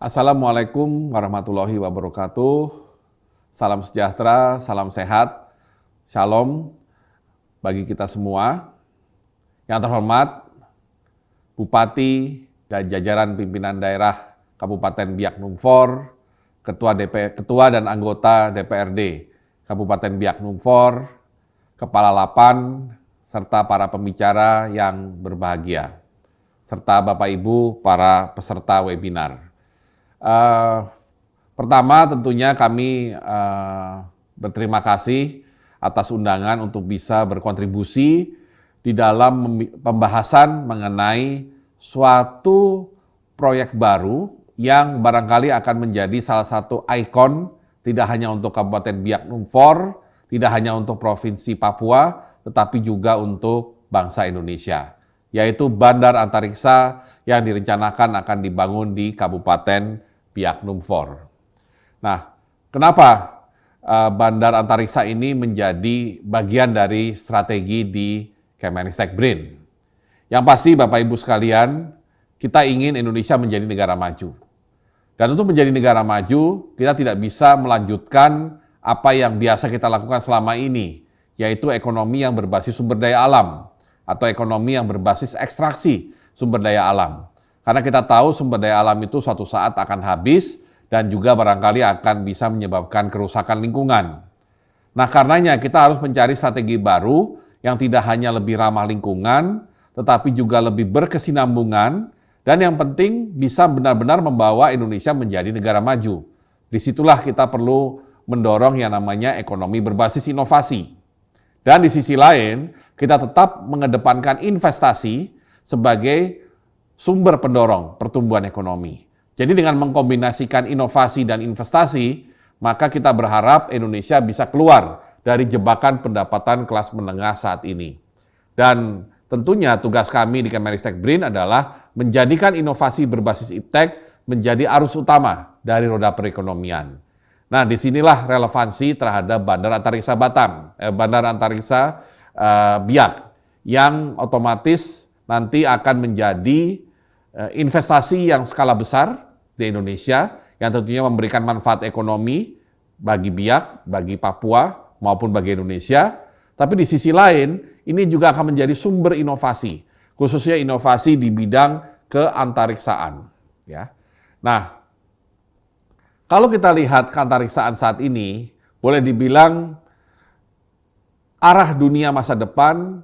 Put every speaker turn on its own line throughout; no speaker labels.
Assalamualaikum warahmatullahi wabarakatuh. Salam sejahtera, salam sehat, shalom bagi kita semua. Yang terhormat, Bupati dan jajaran pimpinan daerah Kabupaten Biak Numfor, Ketua dan anggota DPRD Kabupaten Biak Numfor, Kepala Lapan, serta para pembicara yang berbahagia, serta Bapak Ibu para peserta webinar. Pertama tentunya kami berterima kasih atas undangan untuk bisa berkontribusi di dalam pembahasan mengenai suatu proyek baru yang barangkali akan menjadi salah satu ikon tidak hanya untuk Kabupaten Biak Numfor, tidak hanya untuk Provinsi Papua, tetapi juga untuk bangsa Indonesia, yaitu Bandar Antariksa yang direncanakan akan dibangun di Kabupaten Biak Numfor. Nah, kenapa Bandar Antariksa ini menjadi bagian dari strategi di Kemenristek BRIN? Yang pasti Bapak Ibu sekalian, kita ingin Indonesia menjadi negara maju. Dan untuk menjadi negara maju, kita tidak bisa melanjutkan apa yang biasa kita lakukan selama ini, yaitu ekonomi yang berbasis sumber daya alam atau ekonomi yang berbasis ekstraksi sumber daya alam. Karena kita tahu sumber daya alam itu suatu saat akan habis dan juga barangkali akan bisa menyebabkan kerusakan lingkungan. Nah, karenanya kita harus mencari strategi baru yang tidak hanya lebih ramah lingkungan, tetapi juga lebih berkesinambungan dan yang penting bisa benar-benar membawa Indonesia menjadi negara maju. Disitulah kita perlu mendorong yang namanya ekonomi berbasis inovasi. Dan di sisi lain, kita tetap mengedepankan investasi sebagai sumber pendorong pertumbuhan ekonomi. Jadi dengan mengkombinasikan inovasi dan investasi, maka kita berharap Indonesia bisa keluar dari jebakan pendapatan kelas menengah saat ini. Dan tentunya tugas kami di Kemenristek BRIN adalah menjadikan inovasi berbasis iptek menjadi arus utama dari roda perekonomian. Nah, disinilah relevansi terhadap Bandar Antariksa Bandar Antariksa Biak, yang otomatis nanti akan menjadi investasi yang skala besar di Indonesia, yang tentunya memberikan manfaat ekonomi bagi Biak, bagi Papua, maupun bagi Indonesia. Tapi di sisi lain, ini juga akan menjadi sumber inovasi, khususnya inovasi di bidang keantariksaan. Ya. Nah, kalau kita lihat keantariksaan saat ini, boleh dibilang arah dunia masa depan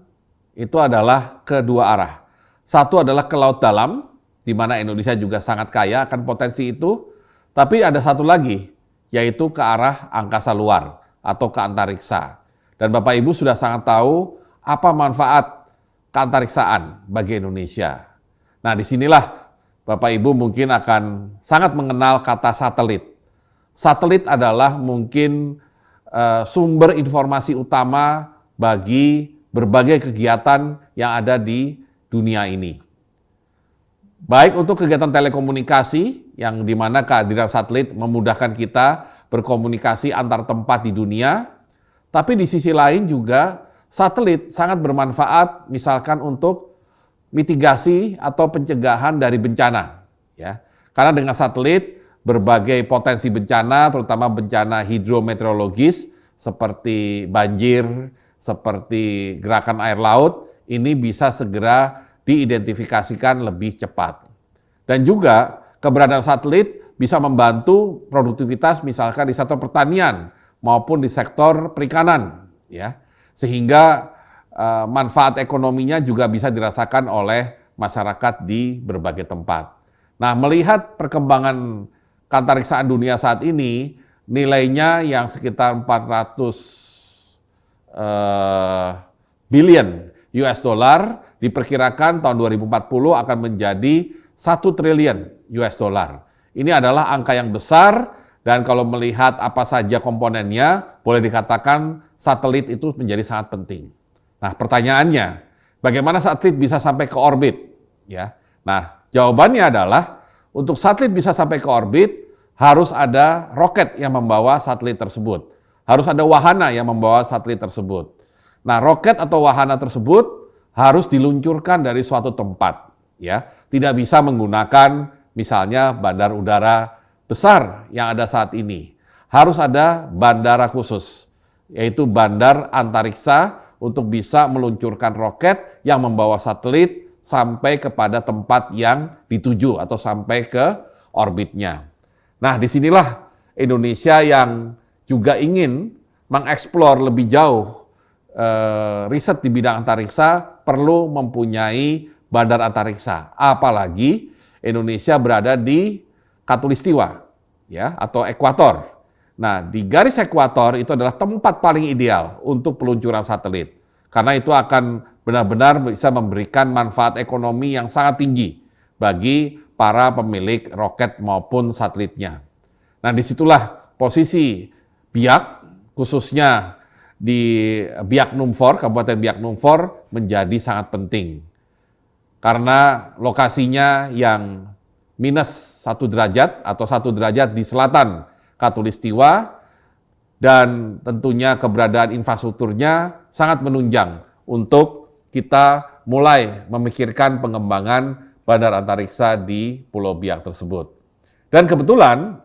itu adalah kedua arah. Satu adalah ke laut dalam, di mana Indonesia juga sangat kaya akan potensi itu. Tapi ada satu lagi, yaitu ke arah angkasa luar atau keantariksa. Dan Bapak Ibu sudah sangat tahu apa manfaat keantariksaan bagi Indonesia. Nah, disinilah Bapak Ibu mungkin akan sangat mengenal kata satelit. Satelit adalah mungkin sumber informasi utama bagi berbagai kegiatan yang ada di dunia ini. Baik untuk kegiatan telekomunikasi, yang dimana kehadiran satelit memudahkan kita berkomunikasi antar tempat di dunia, tapi di sisi lain juga satelit sangat bermanfaat misalkan untuk mitigasi atau pencegahan dari bencana. Ya. Karena dengan satelit, berbagai potensi bencana, terutama bencana hidrometeorologis seperti banjir, seperti gerakan air laut, ini bisa segera diidentifikasikan lebih cepat. Dan juga keberadaan satelit bisa membantu produktivitas misalkan di sektor pertanian maupun di sektor perikanan, ya. Sehingga manfaat ekonominya juga bisa dirasakan oleh masyarakat di berbagai tempat. Nah, melihat perkembangan keantariksaan dunia saat ini, nilainya yang sekitar 400 billion US dollar, diperkirakan tahun 2040 akan menjadi 1 triliun US dollar. Ini adalah angka yang besar, dan kalau melihat apa saja komponennya, boleh dikatakan satelit itu menjadi sangat penting. Nah, pertanyaannya, bagaimana satelit bisa sampai ke orbit? Ya. Nah, jawabannya adalah untuk satelit bisa sampai ke orbit, harus ada roket yang membawa satelit tersebut. Harus ada wahana yang membawa satelit tersebut. Nah, roket atau wahana tersebut harus diluncurkan dari suatu tempat, ya. Tidak bisa menggunakan misalnya bandar udara besar yang ada saat ini. Harus ada bandara khusus, yaitu bandar antariksa untuk bisa meluncurkan roket yang membawa satelit sampai kepada tempat yang dituju atau sampai ke orbitnya. Nah, disinilah Indonesia yang juga ingin mengeksplor lebih jauh riset di bidang antariksa perlu mempunyai bandar antariksa. Apalagi Indonesia berada di Khatulistiwa, ya, atau ekuator. Nah, di garis ekuator itu adalah tempat paling ideal untuk peluncuran satelit. Karena itu akan benar-benar bisa memberikan manfaat ekonomi yang sangat tinggi bagi para pemilik roket maupun satelitnya. Nah, disitulah posisi Biak, khususnya di Biak Numfor, Kabupaten Biak Numfor, menjadi sangat penting. Karena lokasinya yang minus 1 derajat atau 1 derajat di selatan Khatulistiwa, dan tentunya keberadaan infrastrukturnya sangat menunjang untuk kita mulai memikirkan pengembangan bandar antariksa di Pulau Biak tersebut. Dan kebetulan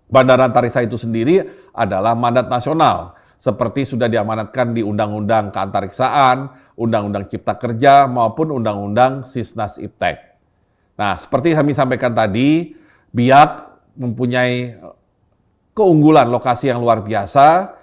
bandar antariksa itu sendiri adalah mandat nasional, seperti sudah diamanatkan di Undang-Undang Keantariksaan, Undang-Undang Cipta Kerja, maupun Undang-Undang Sisnas Iptek. Nah, seperti kami sampaikan tadi, Biak mempunyai keunggulan lokasi yang luar biasa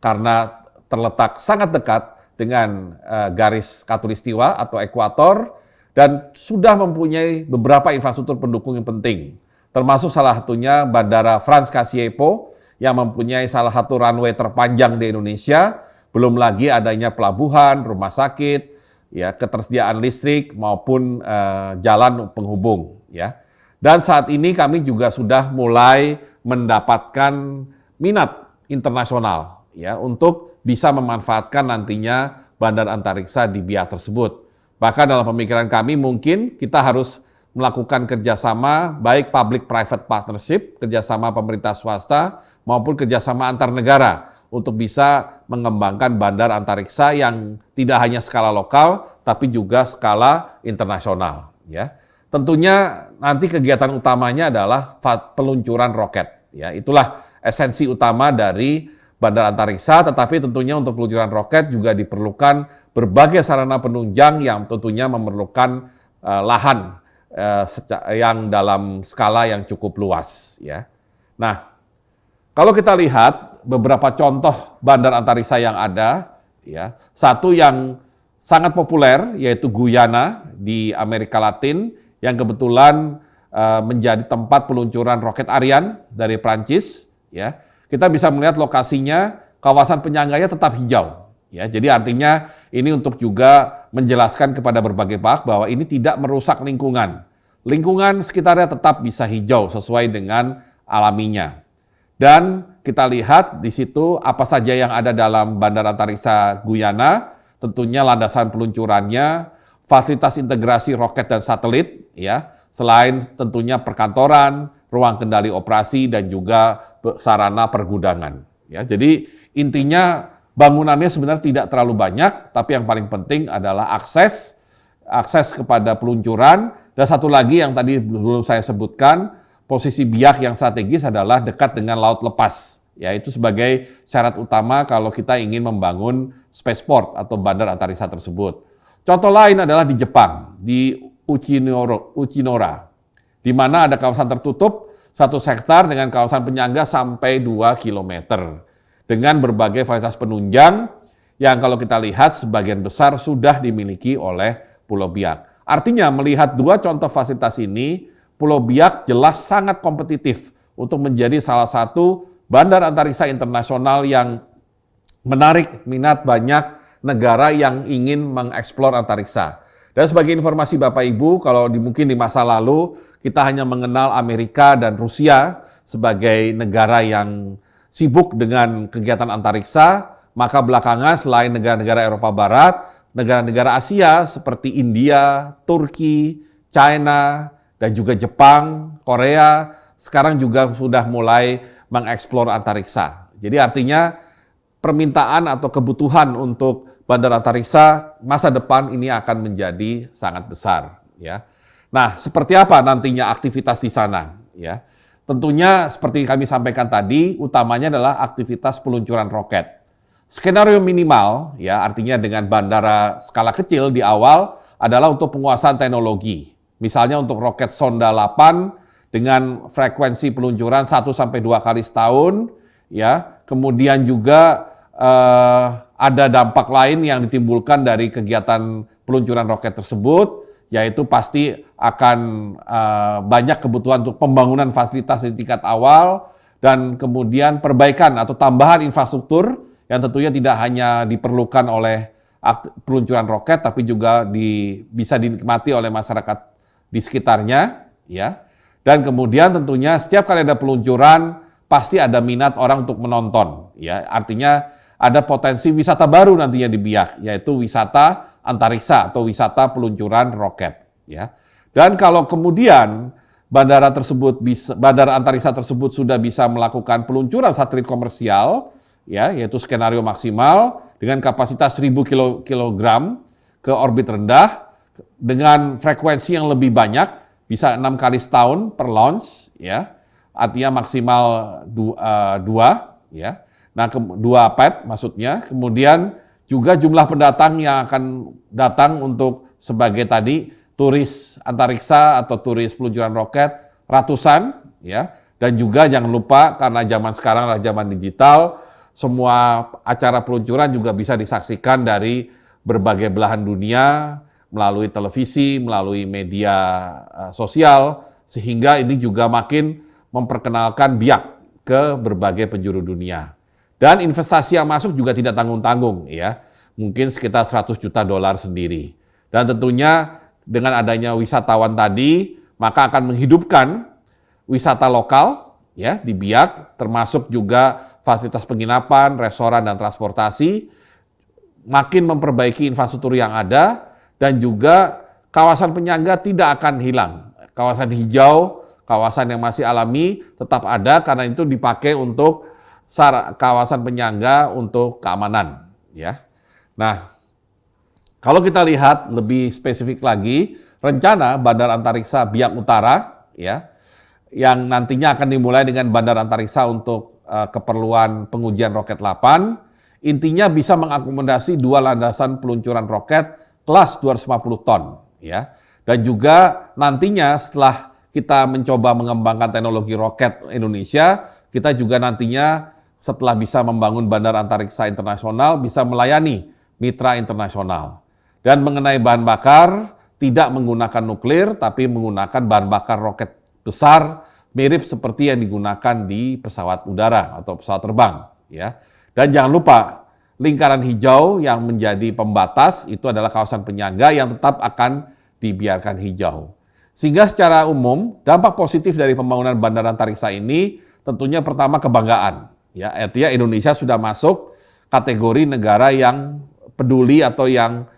karena terletak sangat dekat dengan garis Khatulistiwa atau ekuator dan sudah mempunyai beberapa infrastruktur pendukung yang penting, termasuk salah satunya Bandara Frans Kasiepo yang mempunyai salah satu runway terpanjang di Indonesia, belum lagi adanya pelabuhan, rumah sakit, ya, ketersediaan listrik maupun jalan penghubung, ya. Dan saat ini kami juga sudah mulai mendapatkan minat internasional, ya, untuk bisa memanfaatkan nantinya bandar antariksa di Biak tersebut. Bahkan dalam pemikiran kami mungkin kita harus melakukan kerjasama baik public-private partnership, kerjasama pemerintah swasta maupun kerjasama antar negara untuk bisa mengembangkan bandar antariksa yang tidak hanya skala lokal tapi juga skala internasional, ya. Tentunya nanti kegiatan utamanya adalah peluncuran roket, ya. Itulah esensi utama dari bandar antariksa, tetapi tentunya untuk peluncuran roket juga diperlukan berbagai sarana penunjang yang tentunya memerlukan lahan yang dalam skala yang cukup luas, ya. Nah, kalau kita lihat beberapa contoh bandar antariksa yang ada, ya, satu yang sangat populer yaitu Guyana di Amerika Latin yang kebetulan menjadi tempat peluncuran roket Ariane dari Prancis, ya. Kita bisa melihat lokasinya, kawasan penyangganya tetap hijau, ya. Jadi artinya ini untuk juga menjelaskan kepada berbagai pihak bahwa ini tidak merusak lingkungan. Lingkungan sekitarnya tetap bisa hijau sesuai dengan alaminya. Dan kita lihat di situ apa saja yang ada dalam bandar antariksa Guyana, tentunya landasan peluncurannya, fasilitas integrasi roket dan satelit, ya, selain tentunya perkantoran, ruang kendali operasi dan juga sarana pergudangan, ya. Jadi intinya bangunannya sebenarnya tidak terlalu banyak, tapi yang paling penting adalah akses kepada peluncuran, dan satu lagi yang tadi belum saya sebutkan, posisi Biak yang strategis adalah dekat dengan laut lepas, ya, itu sebagai syarat utama kalau kita ingin membangun spaceport atau bandar antariksa tersebut. Contoh lain adalah di Jepang, di Uchinora, di mana ada kawasan tertutup 1 hektar dengan kawasan penyangga sampai 2 km dengan berbagai fasilitas penunjang yang kalau kita lihat sebagian besar sudah dimiliki oleh Pulau Biak. Artinya melihat dua contoh fasilitas ini, Pulau Biak jelas sangat kompetitif untuk menjadi salah satu bandar antariksa internasional yang menarik minat banyak negara yang ingin mengeksplor antariksa. Dan sebagai informasi Bapak Ibu, kalau mungkin di masa lalu kita hanya mengenal Amerika dan Rusia sebagai negara yang sibuk dengan kegiatan antariksa, maka belakangan selain negara-negara Eropa Barat, negara-negara Asia seperti India, Turki, China, dan juga Jepang, Korea, sekarang juga sudah mulai mengeksplor antariksa. Jadi artinya permintaan atau kebutuhan untuk bandar antariksa masa depan ini akan menjadi sangat besar, ya. Nah, seperti apa nantinya aktivitas di sana? Ya, tentunya seperti kami sampaikan tadi, utamanya adalah aktivitas peluncuran roket. Skenario minimal, ya artinya dengan bandara skala kecil di awal adalah untuk penguasaan teknologi. Misalnya untuk roket Sonda 8 dengan frekuensi peluncuran 1-2 kali setahun, ya. Kemudian juga ada dampak lain yang ditimbulkan dari kegiatan peluncuran roket tersebut, yaitu pasti akan banyak kebutuhan untuk pembangunan fasilitas di tingkat awal dan kemudian perbaikan atau tambahan infrastruktur yang tentunya tidak hanya diperlukan oleh peluncuran roket, tapi juga bisa dinikmati oleh masyarakat di sekitarnya, ya. Dan kemudian tentunya setiap kali ada peluncuran pasti ada minat orang untuk menonton, ya. Artinya ada potensi wisata baru nantinya di Biak, yaitu wisata antariksa atau wisata peluncuran roket, ya. Dan kalau kemudian bandara antariksa tersebut sudah bisa melakukan peluncuran satelit komersial, ya, yaitu skenario maksimal dengan kapasitas 1000 kg ke orbit rendah dengan frekuensi yang lebih banyak, bisa 6 kali setahun per launch, ya, artinya maksimal 2, ya. Nah, 2 pad maksudnya. Kemudian juga jumlah pendatang yang akan datang untuk sebagai tadi turis antariksa atau turis peluncuran roket ratusan, ya. Dan juga jangan lupa karena zaman sekarang adalah zaman digital, semua acara peluncuran juga bisa disaksikan dari berbagai belahan dunia melalui televisi, melalui media sosial, sehingga ini juga makin memperkenalkan Biak ke berbagai penjuru dunia. Dan investasi yang masuk juga tidak tanggung-tanggung, ya, mungkin sekitar 100 juta dolar sendiri. Dan tentunya dengan adanya wisatawan tadi, maka akan menghidupkan wisata lokal, ya, di Biak, termasuk juga fasilitas penginapan, restoran, dan transportasi, makin memperbaiki infrastruktur yang ada, dan juga kawasan penyangga tidak akan hilang. Kawasan hijau, kawasan yang masih alami tetap ada karena itu dipakai untuk kawasan penyangga untuk keamanan, ya. Nah, kalau kita lihat lebih spesifik lagi, rencana Bandara Antariksa Biak Utara, ya, yang nantinya akan dimulai dengan Bandara Antariksa untuk keperluan pengujian roket 8, intinya bisa mengakomodasi 2 landasan peluncuran roket kelas 250 ton, ya. Dan juga nantinya setelah kita mencoba mengembangkan teknologi roket Indonesia, kita juga nantinya setelah bisa membangun Bandara Antariksa Internasional bisa melayani mitra internasional. Dan mengenai bahan bakar, tidak menggunakan nuklir tapi menggunakan bahan bakar roket besar mirip seperti yang digunakan di pesawat udara atau pesawat terbang, ya. Dan jangan lupa lingkaran hijau yang menjadi pembatas itu adalah kawasan penyangga yang tetap akan dibiarkan hijau. Sehingga secara umum dampak positif dari pembangunan Bandara Antariksa ini tentunya pertama kebanggaan, ya, artinya Indonesia sudah masuk kategori negara yang peduli atau yang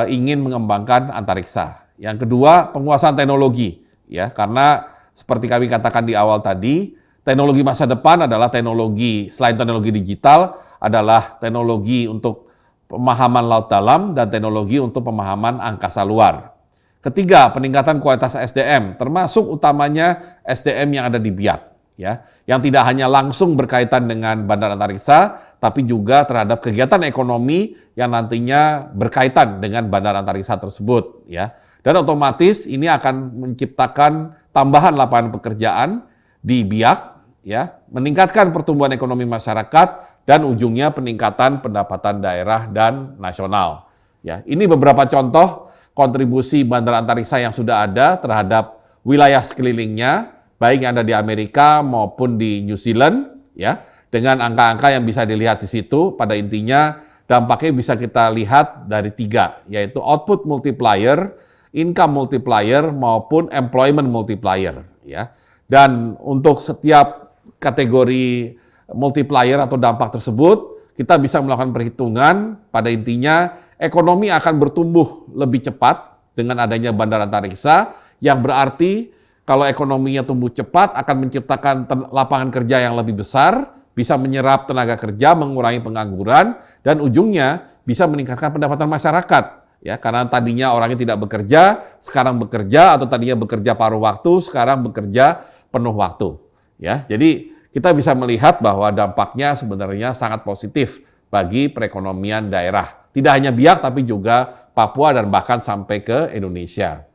ingin mengembangkan antariksa. Yang kedua penguasaan teknologi, ya, karena seperti kami katakan di awal tadi, teknologi masa depan adalah teknologi selain teknologi digital adalah teknologi untuk pemahaman laut dalam dan teknologi untuk pemahaman angkasa luar. Ketiga, peningkatan kualitas SDM, termasuk utamanya SDM yang ada di Biak, ya, yang tidak hanya langsung berkaitan dengan Bandara Antariksa, tapi juga terhadap kegiatan ekonomi yang nantinya berkaitan dengan Bandara Antariksa tersebut, ya. Dan otomatis ini akan menciptakan tambahan lapangan pekerjaan di Biak, ya, meningkatkan pertumbuhan ekonomi masyarakat dan ujungnya peningkatan pendapatan daerah dan nasional. Ya, ini beberapa contoh kontribusi Bandara Antariksa yang sudah ada terhadap wilayah sekelilingnya, baik yang ada di Amerika maupun di New Zealand, ya, dengan angka-angka yang bisa dilihat di situ. Pada intinya dampaknya bisa kita lihat dari 3, yaitu output multiplier, income multiplier maupun employment multiplier, ya. Dan untuk setiap kategori multiplier atau dampak tersebut, kita bisa melakukan perhitungan. Pada intinya ekonomi akan bertumbuh lebih cepat dengan adanya Bandara Antariksa, yang berarti kalau ekonominya tumbuh cepat akan menciptakan lapangan kerja yang lebih besar, bisa menyerap tenaga kerja, mengurangi pengangguran, dan ujungnya bisa meningkatkan pendapatan masyarakat Ya, karena tadinya orangnya tidak bekerja, sekarang bekerja, atau tadinya bekerja paruh waktu, sekarang bekerja penuh waktu. Ya, jadi kita bisa melihat bahwa dampaknya sebenarnya sangat positif bagi perekonomian daerah. Tidak hanya Biak, tapi juga Papua dan bahkan sampai ke Indonesia.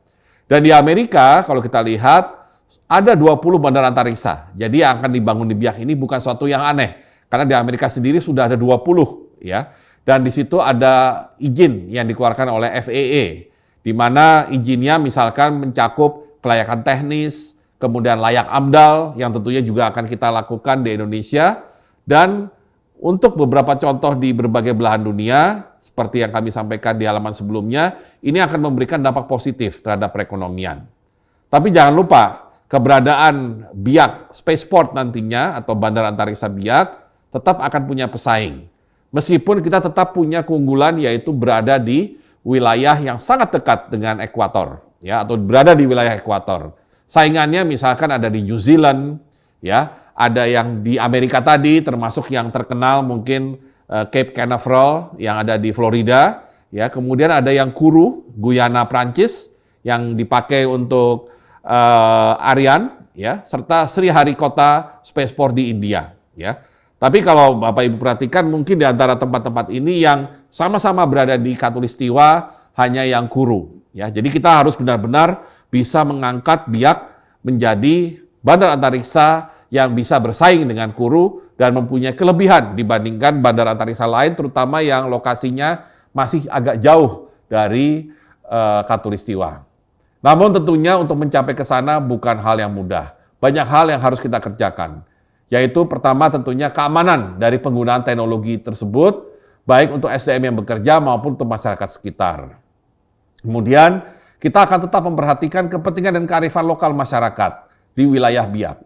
Dan di Amerika, kalau kita lihat, ada 20 bandara antariksa. Jadi yang akan dibangun di Biak ini bukan suatu yang aneh. Karena di Amerika sendiri sudah ada 20, ya. Dan di situ ada izin yang dikeluarkan oleh FAA, di mana izinnya misalkan mencakup kelayakan teknis, kemudian layak AMDAL, yang tentunya juga akan kita lakukan di Indonesia, dan untuk beberapa contoh di berbagai belahan dunia, seperti yang kami sampaikan di halaman sebelumnya, ini akan memberikan dampak positif terhadap perekonomian. Tapi jangan lupa, keberadaan Biak Spaceport nantinya, atau Bandara Antariksa Biak, tetap akan punya pesaing. Meskipun kita tetap punya keunggulan, yaitu berada di wilayah yang sangat dekat dengan ekuator, ya, atau berada di wilayah ekuator. Saingannya misalkan ada di New Zealand, ya, ada yang di Amerika tadi, termasuk yang terkenal mungkin Cape Canaveral yang ada di Florida, ya. Kemudian ada yang Kourou, Guyana Prancis, yang dipakai untuk Ariane, ya, serta Sriharikota Spaceport di India, ya. Tapi kalau Bapak Ibu perhatikan, mungkin di antara tempat-tempat ini yang sama-sama berada di Khatulistiwa hanya yang Kourou, ya. Jadi kita harus benar-benar bisa mengangkat Biak menjadi bandar antariksa yang bisa bersaing dengan Kourou dan mempunyai kelebihan dibandingkan bandar antariksa lain, terutama yang lokasinya masih agak jauh dari Khatulistiwa. Namun tentunya untuk mencapai ke sana bukan hal yang mudah. Banyak hal yang harus kita kerjakan. Yaitu pertama tentunya keamanan dari penggunaan teknologi tersebut, baik untuk SDM yang bekerja maupun untuk masyarakat sekitar. Kemudian kita akan tetap memperhatikan kepentingan dan kearifan lokal masyarakat di wilayah Biak.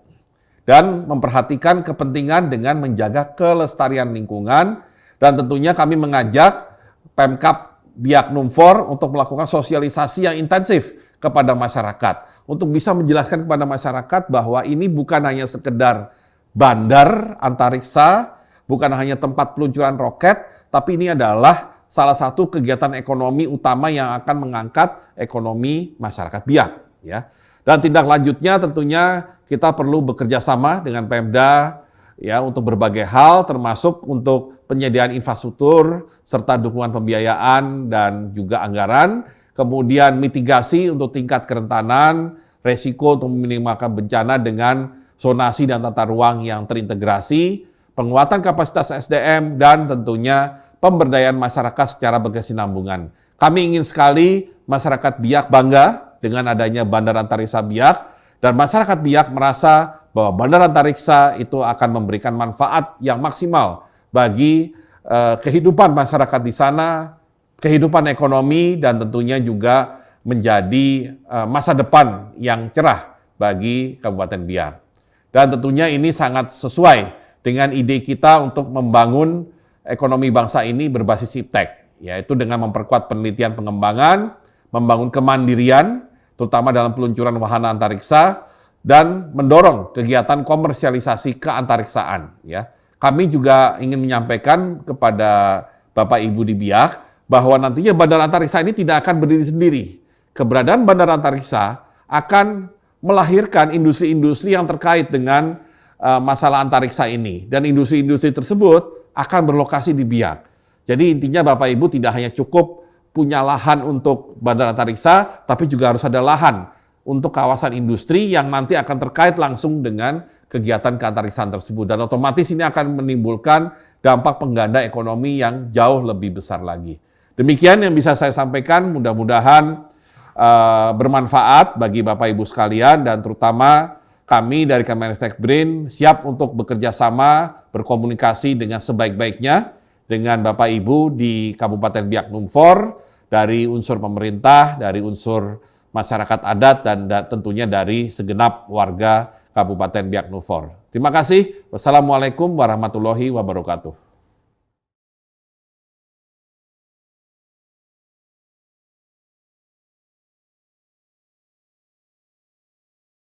Dan memperhatikan kepentingan dengan menjaga kelestarian lingkungan, dan tentunya kami mengajak Pemkab Biak Numfor untuk melakukan sosialisasi yang intensif kepada masyarakat, untuk bisa menjelaskan kepada masyarakat bahwa ini bukan hanya sekedar bandar antariksa, bukan hanya tempat peluncuran roket, tapi ini adalah salah satu kegiatan ekonomi utama yang akan mengangkat ekonomi masyarakat Biak, ya. Dan tindak lanjutnya tentunya kita perlu bekerja sama dengan Pemda, ya, untuk berbagai hal, termasuk untuk penyediaan infrastruktur serta dukungan pembiayaan dan juga anggaran, kemudian mitigasi untuk tingkat kerentanan, resiko untuk meminimalkan bencana dengan zonasi dan tata ruang yang terintegrasi, penguatan kapasitas SDM, dan tentunya pemberdayaan masyarakat secara berkesinambungan. Kami ingin sekali masyarakat Biak bangga dengan adanya Bandara Antariksa Biak, dan masyarakat Biak merasa bahwa Bandara Antariksa itu akan memberikan manfaat yang maksimal bagi kehidupan masyarakat di sana, kehidupan ekonomi, dan tentunya juga menjadi masa depan yang cerah bagi Kabupaten Biak. Dan tentunya ini sangat sesuai dengan ide kita untuk membangun ekonomi bangsa ini berbasis iptek, yaitu dengan memperkuat penelitian pengembangan, membangun kemandirian, terutama dalam peluncuran wahana antariksa, dan mendorong kegiatan komersialisasi keantariksaan. Ya. Kami juga ingin menyampaikan kepada Bapak Ibu di Biak bahwa nantinya bandara antariksa ini tidak akan berdiri sendiri. Keberadaan bandara antariksa akan melahirkan industri-industri yang terkait dengan masalah antariksa ini. Dan industri-industri tersebut akan berlokasi di Biak. Jadi intinya Bapak Ibu tidak hanya cukup punya lahan untuk bandara antariksa, tapi juga harus ada lahan untuk kawasan industri yang nanti akan terkait langsung dengan kegiatan keantariksaan tersebut. Dan otomatis ini akan menimbulkan dampak pengganda ekonomi yang jauh lebih besar lagi. Demikian yang bisa saya sampaikan, mudah-mudahan bermanfaat bagi Bapak Ibu sekalian, dan terutama kami dari Kemenristek BRIN siap untuk bekerja sama, berkomunikasi dengan sebaik-baiknya dengan Bapak Ibu di Kabupaten Biak Numfor, dari unsur pemerintah, dari unsur masyarakat adat, dan tentunya dari segenap warga Kabupaten Biak Numfor. Terima kasih. Wassalamualaikum warahmatullahi wabarakatuh.